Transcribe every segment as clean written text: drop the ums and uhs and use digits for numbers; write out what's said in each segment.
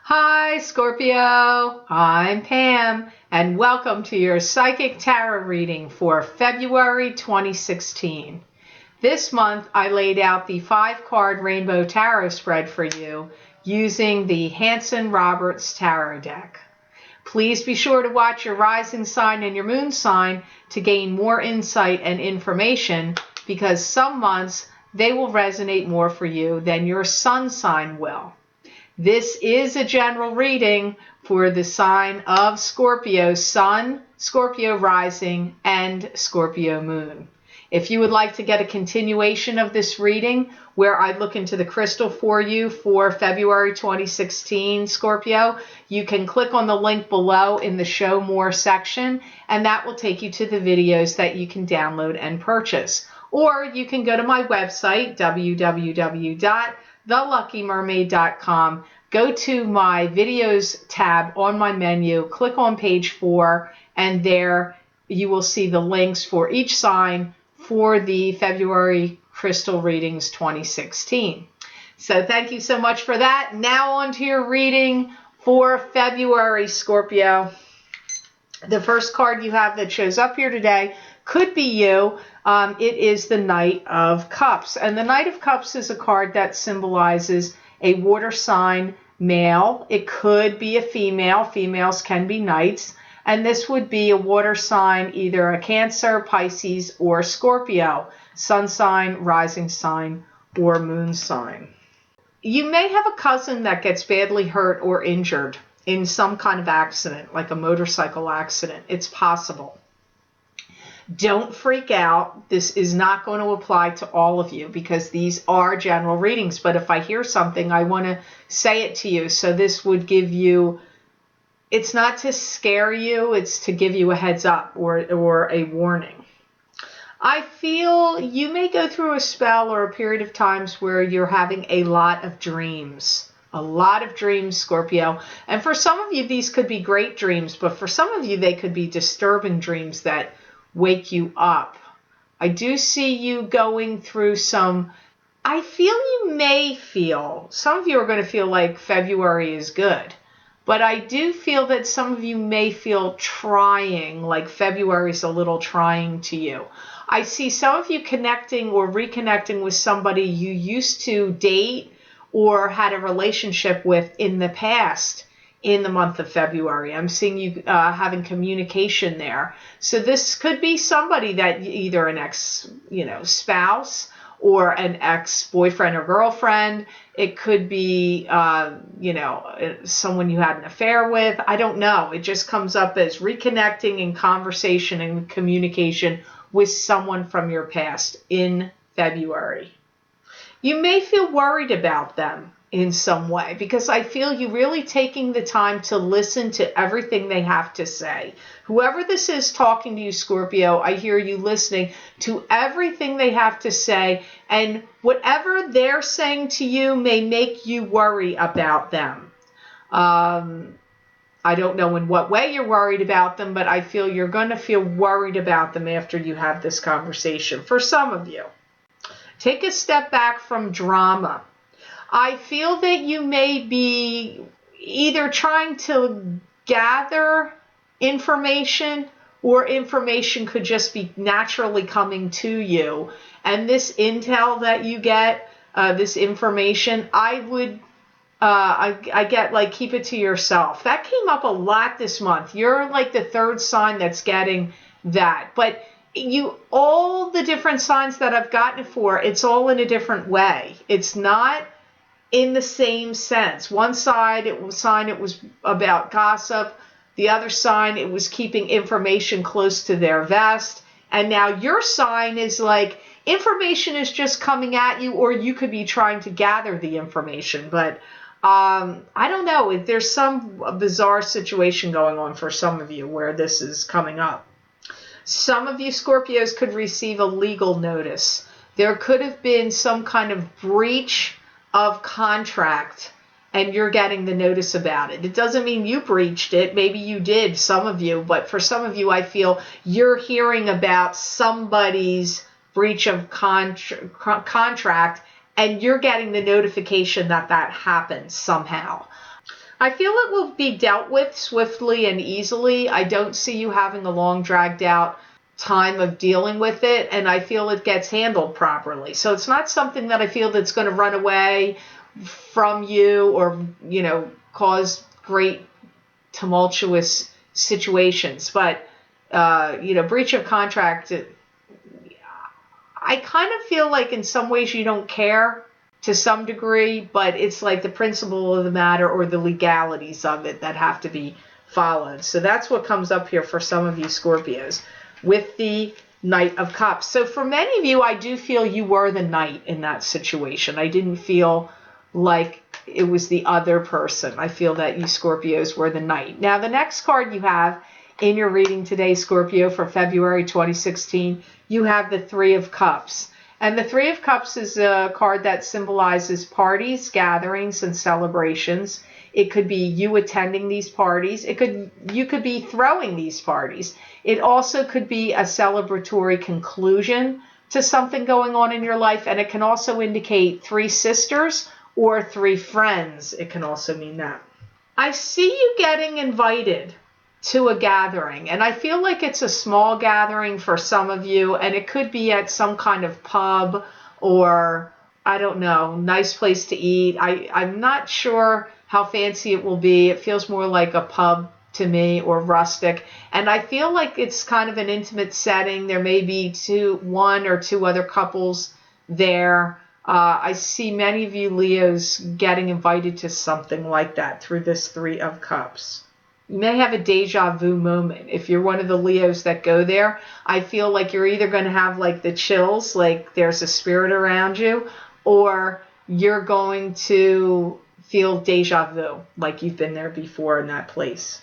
Hi, Scorpio. I'm Pam, and welcome to your Psychic Tarot reading for February 2016. This month, I laid out the 5-card Rainbow Tarot spread for you using the Hanson-Roberts Tarot deck. Please be sure to watch your rising sign and your moon sign to gain more insight and information, because some months they will resonate more for you than your sun sign will. This is a general reading for the sign of Scorpio Sun, Scorpio Rising, and Scorpio Moon. If you would like to get a continuation of this reading, where I look into the crystal for you for February 2016, Scorpio, you can click on the link below in the Show More section, and that will take you to the videos that you can download and purchase. Or you can go to my website, www.theluckymermaid.com, go to my videos tab on my menu, click on page 4, and there you will see the links for each sign for the February Crystal Readings 2016. So thank you so much for that. Now on to your reading for February, Scorpio. The first card you have that shows up here today could be you. It is the Knight of Cups. And the Knight of Cups is a card that symbolizes a water sign male. It could be a female. Females can be knights. And this would be a water sign, either a Cancer, Pisces, or Scorpio. Sun sign, rising sign, or moon sign. You may have a cousin that gets badly hurt or injured in some kind of accident, like a motorcycle accident. It's possible. Don't freak out. This is not going to apply to all of you because these are general readings. But if I hear something, I want to say it to you. So this would give you, it's not to scare you, it's to give you a heads up or a warning. I feel you may go through a spell or a period of times where you're having a lot of dreams. A lot of dreams, Scorpio. And for some of you, these could be great dreams, but for some of you, they could be disturbing dreams that wake you up. I do see you going through some, I feel you may feel, some of you are going to feel like February is good, but I do feel that some of you may feel trying, like February is a little trying to you. I see some of you connecting or reconnecting with somebody you used to date or had a relationship with in the past in the month of February. I'm seeing you having communication there. So this could be somebody that either an ex, spouse or an ex-boyfriend or girlfriend. It could be, someone you had an affair with. I don't know. It just comes up as reconnecting in conversation and communication with someone from your past in February. You may feel worried about them in some way because I feel you really taking the time to listen to everything they have to say. Whoever this is talking to you, Scorpio, I hear you listening to everything they have to say, and whatever they're saying to you may make you worry about them. I don't know in what way you're worried about them, but I feel you're going to feel worried about them after you have this conversation. For some of you, take a step back from drama. I feel that you may be either trying to gather information or information could just be naturally coming to you. And this intel that you get, this information, I get like, keep it to yourself. That came up a lot this month. You're like the third sign that's getting that. But all the different signs that I've gotten it for, it's all in a different way. It's not in the same sense. One side, it was about gossip. The other sign, it was keeping information close to their vest. And now your sign is like, information is just coming at you, or you could be trying to gather the information. But I don't know. There's some bizarre situation going on for some of you where this is coming up. Some of you Scorpios could receive a legal notice. There could have been some kind of breach of contract and you're getting the notice about it. It doesn't mean you breached it. Maybe you did, some of you, but for some of you, I feel you're hearing about somebody's breach of contract and you're getting the notification that happened somehow. I feel it will be dealt with swiftly and easily. I don't see you having a long dragged out time of dealing with it, and I feel it gets handled properly. So it's not something that I feel that's going to run away from you or, cause great tumultuous situations. But, breach of contract, I kind of feel like in some ways you don't care to some degree, but it's like the principle of the matter or the legalities of it that have to be followed. So that's what comes up here for some of you Scorpios with the Knight of Cups. So for many of you, I do feel you were the knight in that situation. I didn't feel like it was the other person. I feel that you Scorpios were the knight. Now, the next card you have in your reading today, Scorpio, for February 2016, you have the Three of Cups. And the Three of Cups is a card that symbolizes parties, gatherings, and celebrations. It could be you attending these parties. You could be throwing these parties. It also could be a celebratory conclusion to something going on in your life. And it can also indicate three sisters or three friends. It can also mean that. I see you getting invited to a gathering, and I feel like it's a small gathering for some of you, and it could be at some kind of pub or, I don't know, nice place to eat. I'm not sure how fancy it will be. It feels more like a pub to me, or rustic, and I feel like it's kind of an intimate setting. There may be one or two other couples there. I see many of you Leos getting invited to something like that through this Three of Cups. You may have a deja vu moment. If you're one of the Leos that go there, I feel like you're either going to have like the chills, like there's a spirit around you, or you're going to feel deja vu, like you've been there before in that place.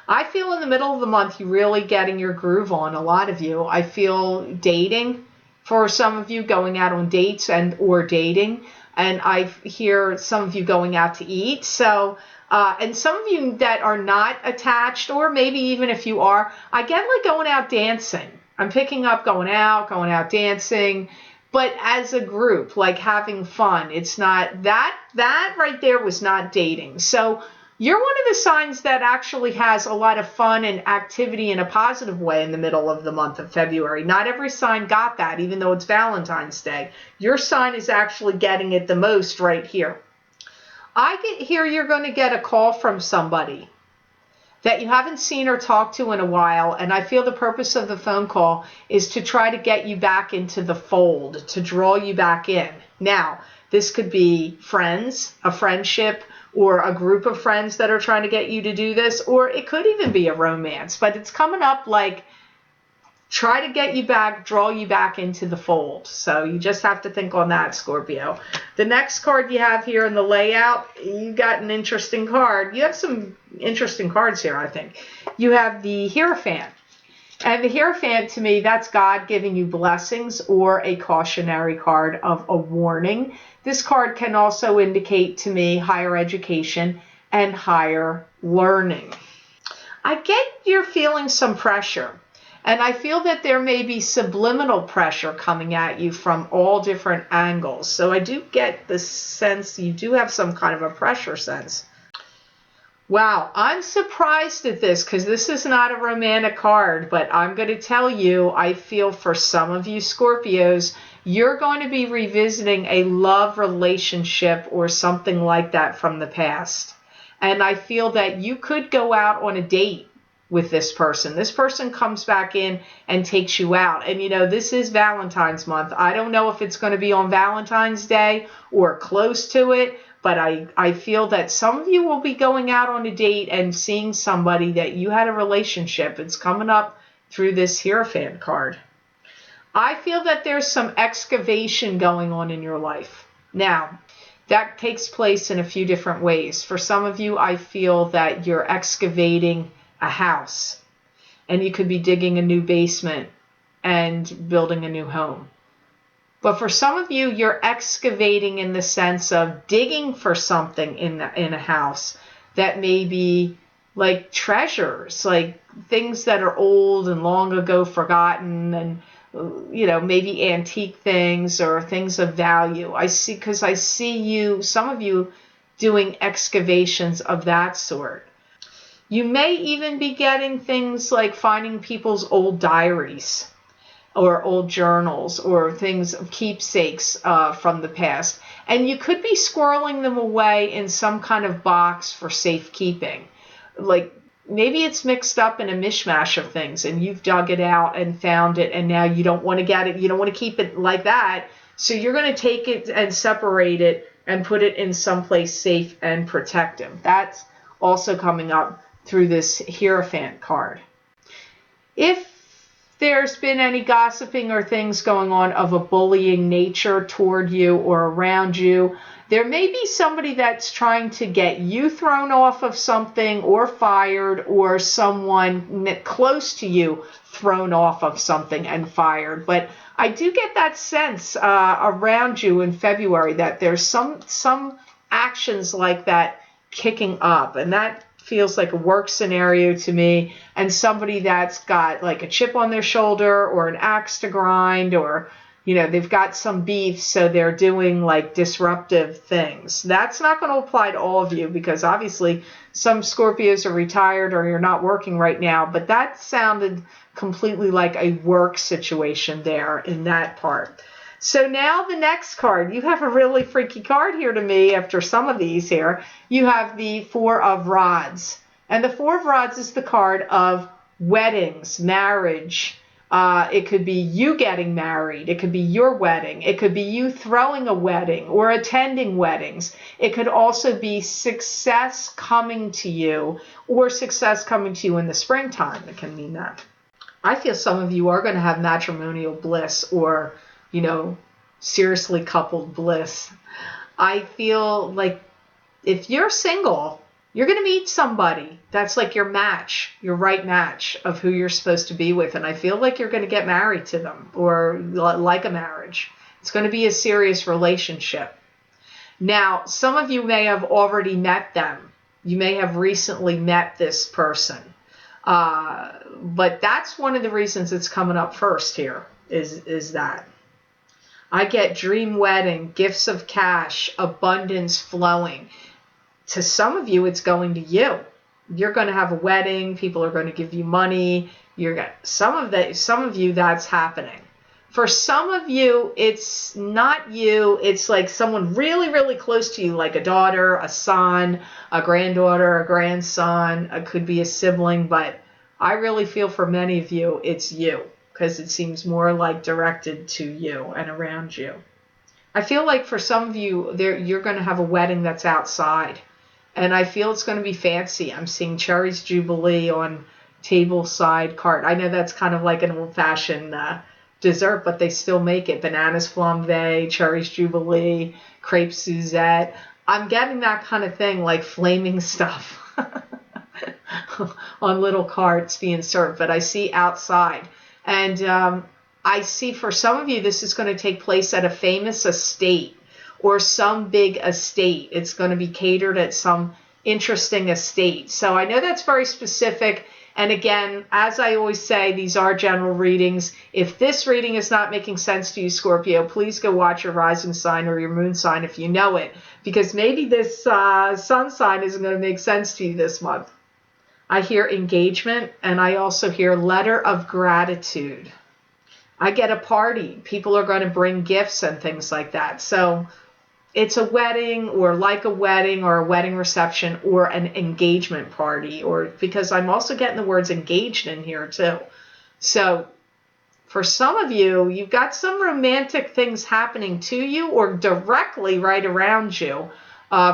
I feel in the middle of the month, you're really getting your groove on, a lot of you. I feel dating for some of you, going out on dates and or dating. And I hear some of you going out to eat. So, and some of you that are not attached, or maybe even if you are, I get like going out dancing. I'm picking up going out dancing, but as a group, like having fun. It's not that right there was not dating. So you're one of the signs that actually has a lot of fun and activity in a positive way in the middle of the month of February. Not every sign got that, even though it's Valentine's Day. Your sign is actually getting it the most right here. I get here you're going to get a call from somebody that you haven't seen or talked to in a while, and I feel the purpose of the phone call is to try to get you back into the fold, to draw you back in. Now, this could be friends, a friendship, or a group of friends that are trying to get you to do this, or it could even be a romance, but it's coming up like try to get you back, draw you back into the fold. So you just have to think on that, Scorpio. The next card you have here in the layout, you got an interesting card. You have some interesting cards here, I think. You have the Hierophant. And the Hierophant, to me, that's God giving you blessings or a cautionary card of a warning. This card can also indicate to me higher education and higher learning. I get you're feeling some pressure. And I feel that there may be subliminal pressure coming at you from all different angles. So I do get the sense you do have some kind of a pressure sense. Wow, I'm surprised at this because this is not a romantic card, but I'm going to tell you, I feel for some of you Scorpios, you're going to be revisiting a love relationship or something like that from the past. And I feel that you could go out on a date with this person. This person comes back in and takes you out. And this is Valentine's month. I don't know if it's going to be on Valentine's Day or close to it, but I feel that some of you will be going out on a date and seeing somebody that you had a relationship. It's coming up through this Hierophant card. I feel that there's some excavation going on in your life. Now, that takes place in a few different ways. For some of you, I feel that you're excavating a house, and you could be digging a new basement and building a new home. But for some of you, you're excavating in the sense of digging for something in a house that may be like treasures, like things that are old and long ago forgotten, and maybe antique things or things of value. I see you, some of you doing excavations of that sort. You may even be getting things like finding people's old diaries or old journals or things, keepsakes from the past. And you could be squirreling them away in some kind of box for safekeeping. Like maybe it's mixed up in a mishmash of things and you've dug it out and found it and now you don't want to get it, you don't want to keep it like that. So you're going to take it and separate it and put it in someplace safe and protective. That's also coming up through this Hierophant card. If there's been any gossiping or things going on of a bullying nature toward you or around you, there may be somebody that's trying to get you thrown off of something or fired, or someone close to you thrown off of something and fired. But I do get that sense around you in February that there's some actions like that kicking up, and that feels like a work scenario to me, and somebody that's got like a chip on their shoulder or an axe to grind, or they've got some beef, so they're doing like disruptive things. That's not going to apply to all of you because obviously some Scorpios are retired or you're not working right now, but that sounded completely like a work situation there in that part. So now the next card, you have a really freaky card here to me after some of these here. You have the Four of Rods. And the Four of Rods is the card of weddings, marriage. It could be you getting married. It could be your wedding. It could be you throwing a wedding or attending weddings. It could also be success coming to you or success coming to you in the springtime. It can mean that. I feel some of you are going to have matrimonial bliss or seriously coupled bliss. I feel like if you're single, you're going to meet somebody that's like your match, your right match of who you're supposed to be with. And I feel like you're going to get married to them or like a marriage. It's going to be a serious relationship. Now, some of you may have already met them. You may have recently met this person. But that's one of the reasons it's coming up first here is that. I get dream wedding, gifts of cash, abundance flowing. To some of you, it's going to you. You're going to have a wedding. People are going to give you money. Some of you, that's happening. For some of you, it's not you. It's like someone really, really close to you, like a daughter, a son, a granddaughter, a grandson. It could be a sibling, but I really feel for many of you, it's you. Because it seems more like directed to you and around you. I feel like for some of you, you're going to have a wedding that's outside. And I feel it's going to be fancy. I'm seeing Cherries Jubilee on table side cart. I know that's kind of like an old-fashioned dessert, but they still make it. Bananas flambe, Cherries Jubilee, crepe Suzette. I'm getting that kind of thing, like flaming stuff on little carts being served. But I see outside. And I see for some of you, this is going to take place at a famous estate or some big estate. It's going to be catered at some interesting estate. So I know that's very specific. And again, as I always say, these are general readings. If this reading is not making sense to you, Scorpio, please go watch your rising sign or your moon sign if you know it. Because maybe this sun sign isn't going to make sense to you this month. I hear engagement, and I also hear letter of gratitude. I get a party. People are going to bring gifts and things like that. So it's a wedding or like a wedding or a wedding reception or an engagement party, or because I'm also getting the words engaged in here too. So for some of you, you've got some romantic things happening to you or directly right around you.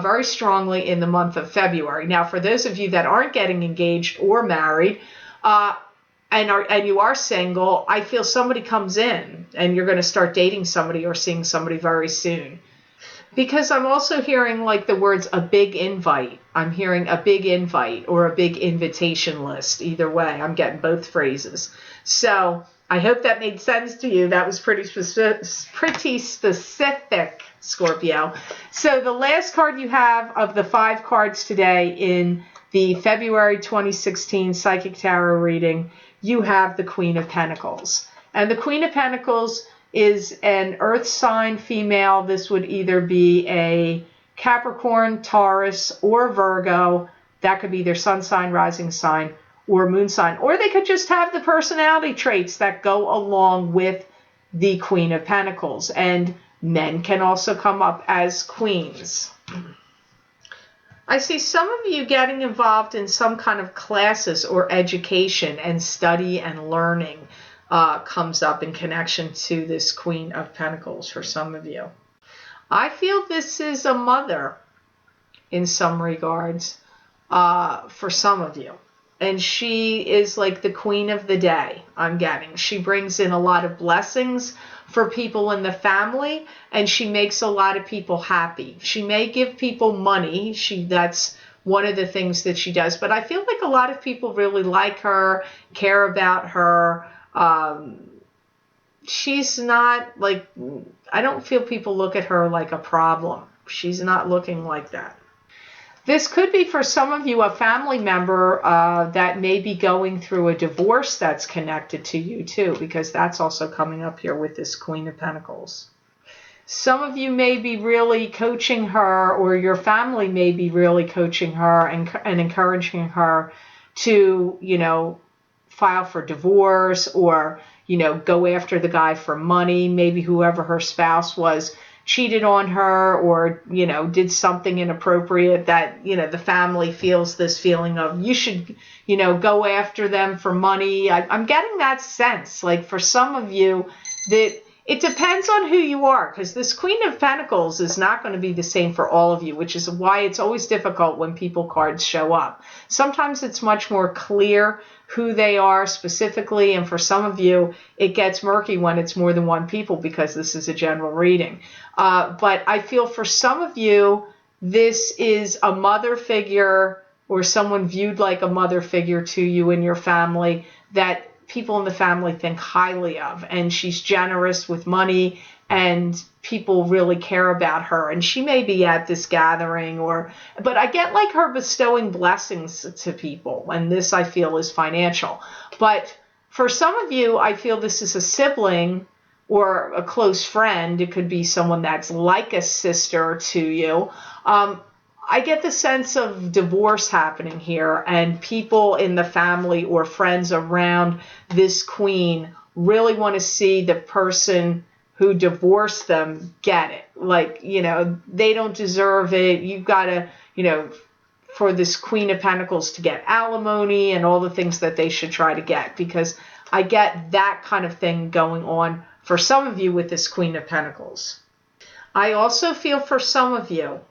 Very strongly in the month of February. Now, for those of you that aren't getting engaged or married, and you are single, I feel somebody comes in and you're going to start dating somebody or seeing somebody very soon. Because I'm also hearing like the words a big invite. I'm hearing a big invite or a big invitation list. Either way, I'm getting both phrases. So I hope that made sense to you. That was pretty specific, Scorpio. So the last card you have of the 5 cards today in the February 2016 Psychic Tarot reading, you have the Queen of Pentacles. And the Queen of Pentacles is an earth sign female. This would either be a Capricorn, Taurus, or Virgo. That could be their sun sign, rising sign, or moon sign. Or they could just have the personality traits that go along with the Queen of Pentacles. And men can also come up as queens. I see some of you getting involved in some kind of classes or education, and study and learning comes up in connection to this Queen of Pentacles for some of you. I feel this is a mother in some regards for some of you. And she is like the queen of the day, I'm getting. She brings in a lot of blessings for people in the family, and she makes a lot of people happy. She may give people money. That's one of the things that she does. But I feel like a lot of people really like her, care about her. She's not like, I don't feel people look at her like a problem. She's not looking like that. This could be for some of you a family member that may be going through a divorce that's connected to you too, because that's also coming up here with this Queen of Pentacles. Some of you may be really coaching her, or your family may be really coaching her and encouraging her to, you know, file for divorce, or, you know, go after the guy for money. Maybe whoever her spouse was cheated on her, or, you know, did something inappropriate that, you know, the family feels this feeling of, you should, you know, go after them for money. I'm getting that sense, like for some of you, that it depends on who you are, because this Queen of Pentacles is not going to be the same for all of you, which is why it's always difficult when people cards show up. Sometimes it's much more clear who they are specifically, and for some of you, it gets murky when it's more than one people, because this is a general reading. But I feel for some of you, this is a mother figure, or someone viewed like a mother figure to you in your family, that people in the family think highly of, and she's generous with money, and people really care about her. And she may be at this gathering, but I get like her bestowing blessings to people, and this I feel is financial. But for some of you, I feel this is a sibling or a close friend. It could be someone that's like a sister to you. I get the sense of divorce happening here, and people in the family or friends around this queen really want to see the person who divorced them get it. Like, you know, they don't deserve it. You've got to, you know, for this Queen of Pentacles to get alimony and all the things that they should try to get, because I get that kind of thing going on for some of you with this Queen of Pentacles. I also feel for some of you,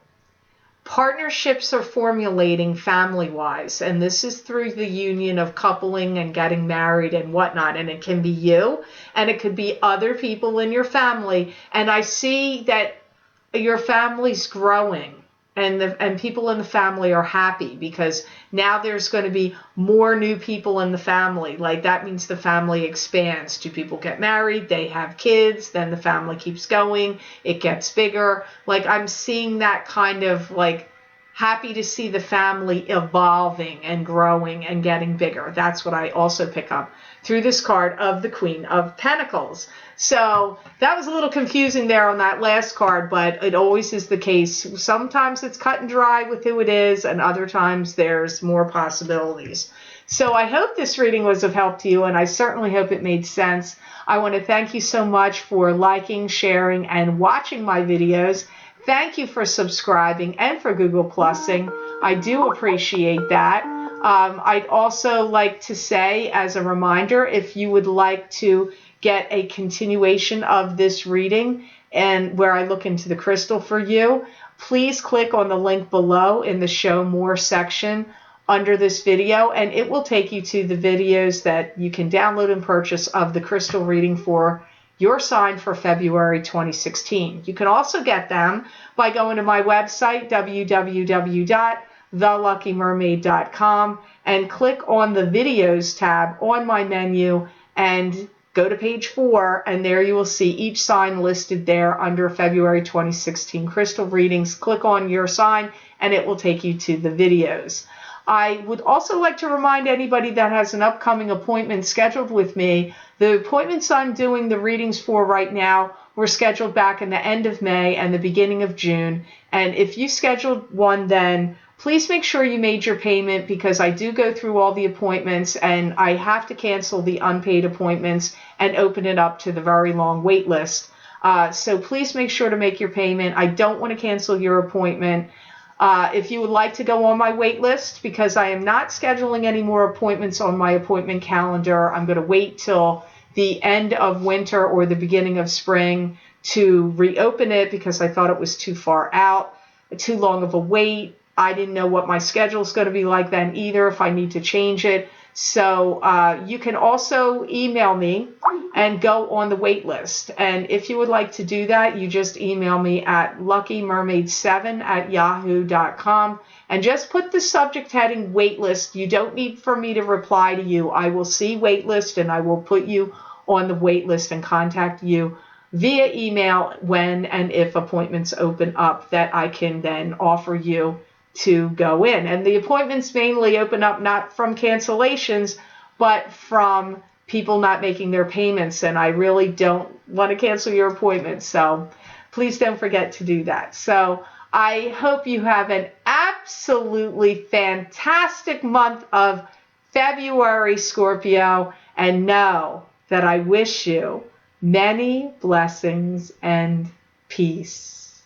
partnerships are formulating family-wise, and this is through the union of coupling and getting married and whatnot. And it can be you, and it could be other people in your family. And I see that your family's growing, and people in the family are happy, because now there's going to be more new people in the family. Like, that means the family expands. Two people get married, they have kids, then the family keeps going, it gets bigger. Like, I'm seeing that kind of like happy to see the family evolving and growing and getting bigger. That's what I also pick up through this card of the Queen of Pentacles. So that was a little confusing there on that last card, but it always is the case. Sometimes it's cut and dry with who it is, and other times there's more possibilities. So I hope this reading was of help to you, and I certainly hope it made sense. I want to thank you so much for liking, sharing, and watching my videos. Thank you for subscribing and for Google Plusing. I do appreciate that. I'd also like to say, as a reminder, if you would like to get a continuation of this reading, and where I look into the crystal for you, please click on the link below in the Show More section under this video, and it will take you to the videos that you can download and purchase of the crystal reading for your sign for February 2016. You can also get them by going to my website, www.theluckymermaid.com, and click on the Videos tab on my menu and go to page 4, and there you will see each sign listed there under February 2016 crystal readings. Click on your sign and it will take you to the videos. I would also like to remind anybody that has an upcoming appointment scheduled with me. The appointments I'm doing the readings for right now were scheduled back in the end of May and the beginning of June. And if you scheduled one then, please make sure you made your payment, because I do go through all the appointments and I have to cancel the unpaid appointments and open it up to the very long wait list. So please make sure to make your payment. I don't want to cancel your appointment. If you would like to go on my wait list, because I am not scheduling any more appointments on my appointment calendar, I'm going to wait till the end of winter or the beginning of spring to reopen it, because I thought it was too far out, too long of a wait. I didn't know what my schedule is going to be like then either, if I need to change it. So you can also email me and go on the wait list. And if you would like to do that, you just email me at luckymermaid7@yahoo.com and just put the subject heading wait list. You don't need for me to reply to you. I will see wait list and I will put you on the wait list and contact you via email when and if appointments open up that I can then offer you to go in. And the appointments mainly open up not from cancellations, but from people not making their payments. And I really don't want to cancel your appointment. So please don't forget to do that. So I hope you have an absolutely fantastic month of February, Scorpio, and know that I wish you many blessings and peace.